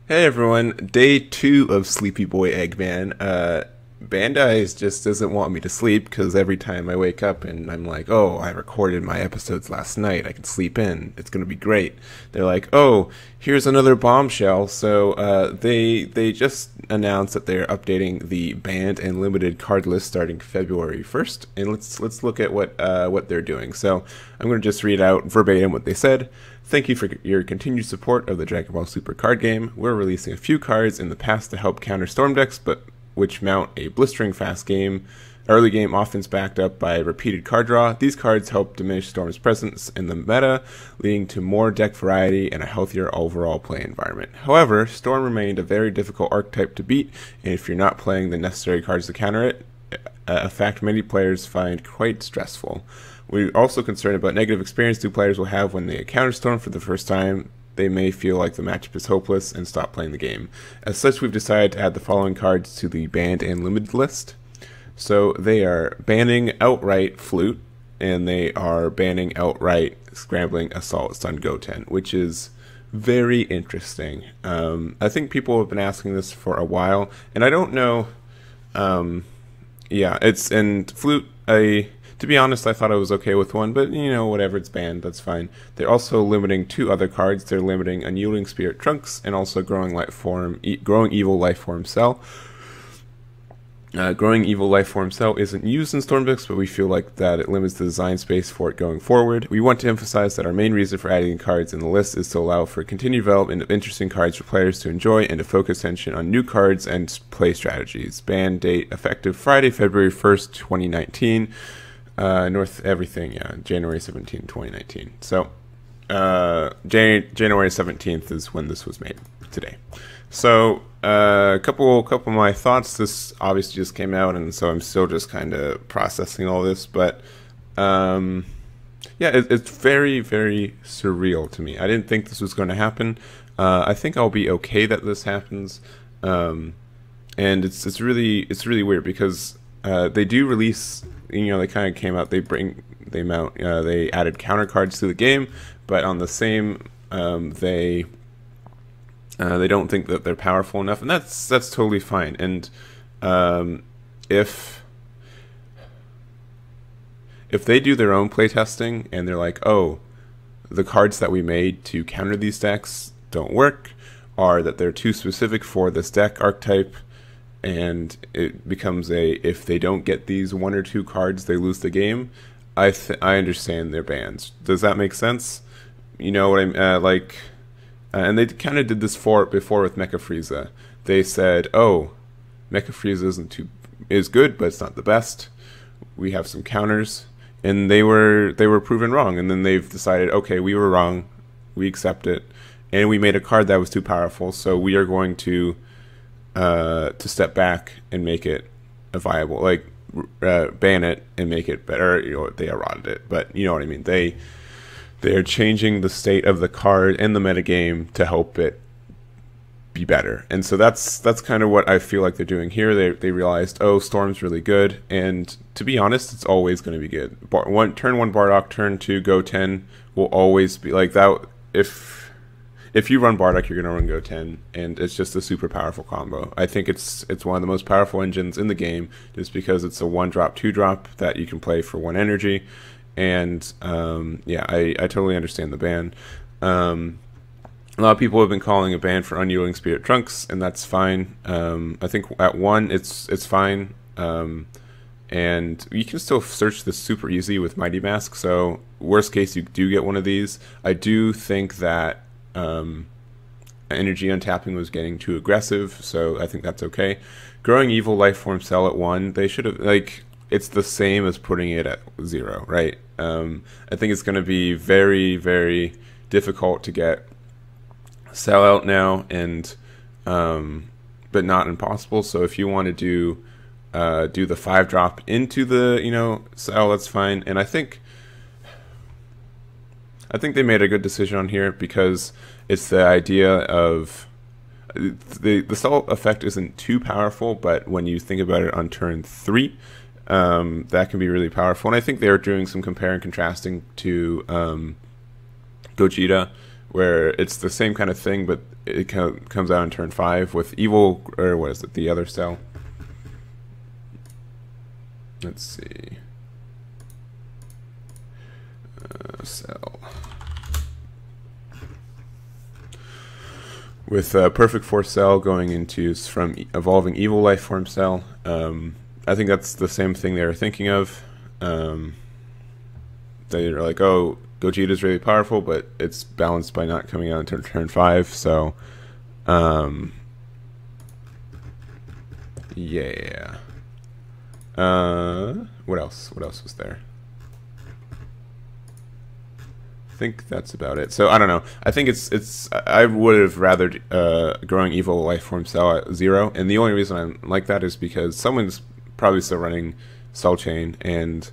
Hey everyone, day 2 of Sleepy Boy Eggman. Bandai just doesn't want me to sleep because every time I wake up and I'm like, oh, I recorded my episodes last night, I can sleep in, it's gonna be great. They're like, oh, here's another bombshell. So they just announced that they're updating the banned and limited card list starting February 1st, and let's look at what they're doing. So I'm gonna just read out verbatim what they said. Thank you for your continued support of the Dragon Ball Super card game. We're releasing a few cards in the past to help counter Storm decks, but which mount a blistering fast early game offense backed up by repeated card draw. These cards help diminish Storm's presence in the meta, leading to more deck variety and a healthier overall play environment. However, Storm remained a very difficult archetype to beat, and if you're not playing the necessary cards to counter it, a fact many players find quite stressful. We're also concerned about negative experience two players will have when they encounter Storm for the first time. They may feel like the matchup is hopeless and stop playing the game. As such, we've decided to add the following cards to the banned and limited list. So they are banning outright Flute, and they are banning outright Scrambling Assault Stun Goten, which is very interesting. I think people have been asking this for a while, and I don't know. Yeah, and Flute, to be honest, I thought I was okay with one, but you know, whatever, it's banned, that's fine. They're also limiting two other cards. They're limiting Unyielding Spirit Trunks and also Growing Evil Lifeform Cell. Growing Evil Lifeform Cell isn't used in Storm decks, but we feel like that it limits the design space for it going forward. We want to emphasize that our main reason for adding cards in the list is to allow for continued development of interesting cards for players to enjoy and to focus attention on new cards and play strategies. Ban date effective Friday, February 1st, 2019. January 17, 2019. So, January 17th is when this was made, today. So, a couple of my thoughts. This obviously just came out, and so I'm still just kind of processing all this, but, yeah, it's very, very surreal to me. I didn't think this was going to happen. I think I'll be okay that this happens, and it's really weird because, they do release, they kind of came out, they added counter cards to the game, but on the same, they don't think that they're powerful enough, and that's totally fine. And if they do their own playtesting and they're like, oh, the cards that we made to counter these decks don't work, or that they're too specific for this deck archetype, and it becomes if they don't get these one or two cards, they lose the game. I understand their bans. Does that make sense? You know what and they kind of did this before with Mecha Frieza. They said, oh, Mecha Frieza is good, but it's not the best. We have some counters, and they were proven wrong. And then they've decided, okay, we were wrong. We accept it, and we made a card that was too powerful, so we are going to step back and make it a viable, ban it and make it better. They eroded it, but you know what I mean. They are changing the state of the card and the metagame to help it be better. And so that's kind of what I feel like they're doing here. They realized, oh, Storm's really good, and to be honest, it's always going to be good. Turn 1 Bardock, turn 2 Goten will always be like that. If you run Bardock, you're going to run Goten, and it's just a super powerful combo. I think it's one of the most powerful engines in the game, just because it's a 1-drop, 2-drop that you can play for 1 energy, and yeah, I totally understand the ban. A lot of people have been calling a ban for Unyielding Spirit Trunks, and that's fine. I think at 1, it's fine, and you can still search this super easy with Mighty Mask, so worst case, you do get one of these. I do think that energy untapping was getting too aggressive, so I think that's okay. Growing Evil Lifeform Cell at 1, they should have, it's the same as putting it at 0, right? I think it's going to be very, very difficult to get Cell out now, and but not impossible. So if you want to do the 5-drop into the Cell, that's fine. And I think they made a good decision on here, because it's the idea of the Cell effect isn't too powerful, but when you think about it on turn 3, that can be really powerful. And I think they were doing some compare and contrasting to Gogeta, where it's the same kind of thing, but it comes out on turn 5 with evil, or what is it, the other cell? Let's see. Cell. With Perfect Force Cell going into from Evolving Evil Life Form Cell. I think that's the same thing they were thinking of. They're like, oh, Gogeta's really powerful, but it's balanced by not coming out until turn 5. So, yeah. What else? What else was there? I think that's about it. So I don't know. I think I would have rather Growing Evil Lifeform Cell at 0, and the only reason I'm like that is because someone's probably still running Cell Chain, and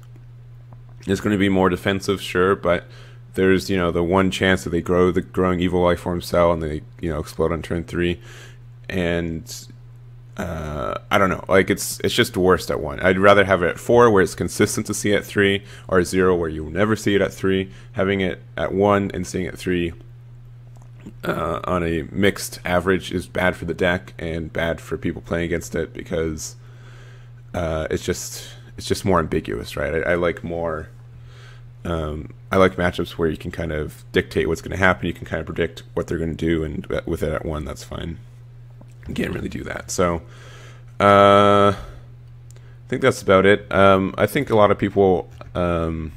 it's going to be more defensive, sure, but there's the one chance that they grow the Growing Evil Lifeform Cell and they explode on turn 3, and I don't know. Like it's just worst at 1. I'd rather have it at 4 where it's consistent to see it at 3, or 0 where you'll never see it at 3. Having it at 1 and seeing it at 3 on a mixed average is bad for the deck and bad for people playing against it, because it's just more ambiguous, right? I like more. I like matchups where you can kind of dictate what's going to happen. You can kind of predict what they're going to do, and with it at 1, that's fine. You can't really do that. So I think that's about it. I think a lot of people I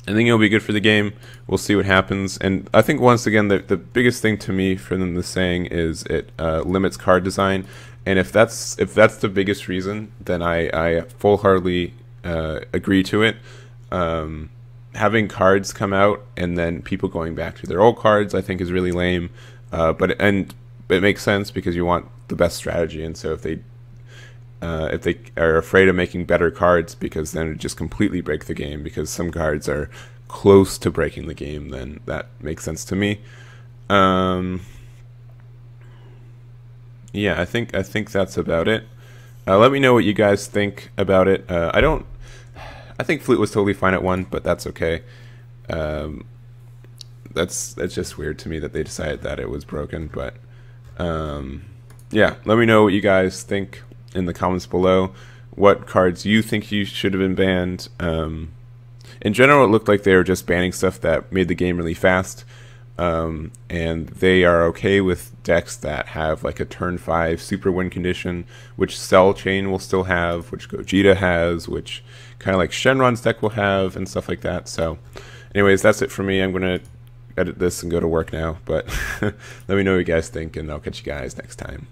think it'll be good for the game. We'll see what happens. And I think once again the biggest thing to me for them to saying is it limits card design. And if that's the biggest reason, then I full-heartedly agree to it. Having cards come out and then people going back to their old cards, I think, is really lame. But it makes sense because you want the best strategy, and so if they are afraid of making better cards, because then it just completely break the game, because some cards are close to breaking the game, then that makes sense to me. Yeah, I think that's about it. Let me know what you guys think about it. I think Flute was totally fine at 1, but that's okay. That's just weird to me that they decided that it was broken, but yeah, let me know what you guys think in the comments below. What cards you think you should have been banned. In general, it looked like they were just banning stuff that made the game really fast, and they are okay with decks that have like a turn 5 super win condition, which Cell Chain will still have, which Gogeta has, which kind of like Shenron's deck will have, and stuff like that. So anyways, that's it for me. I'm gonna edit this and go to work now, but let me know what you guys think, and I'll catch you guys next time.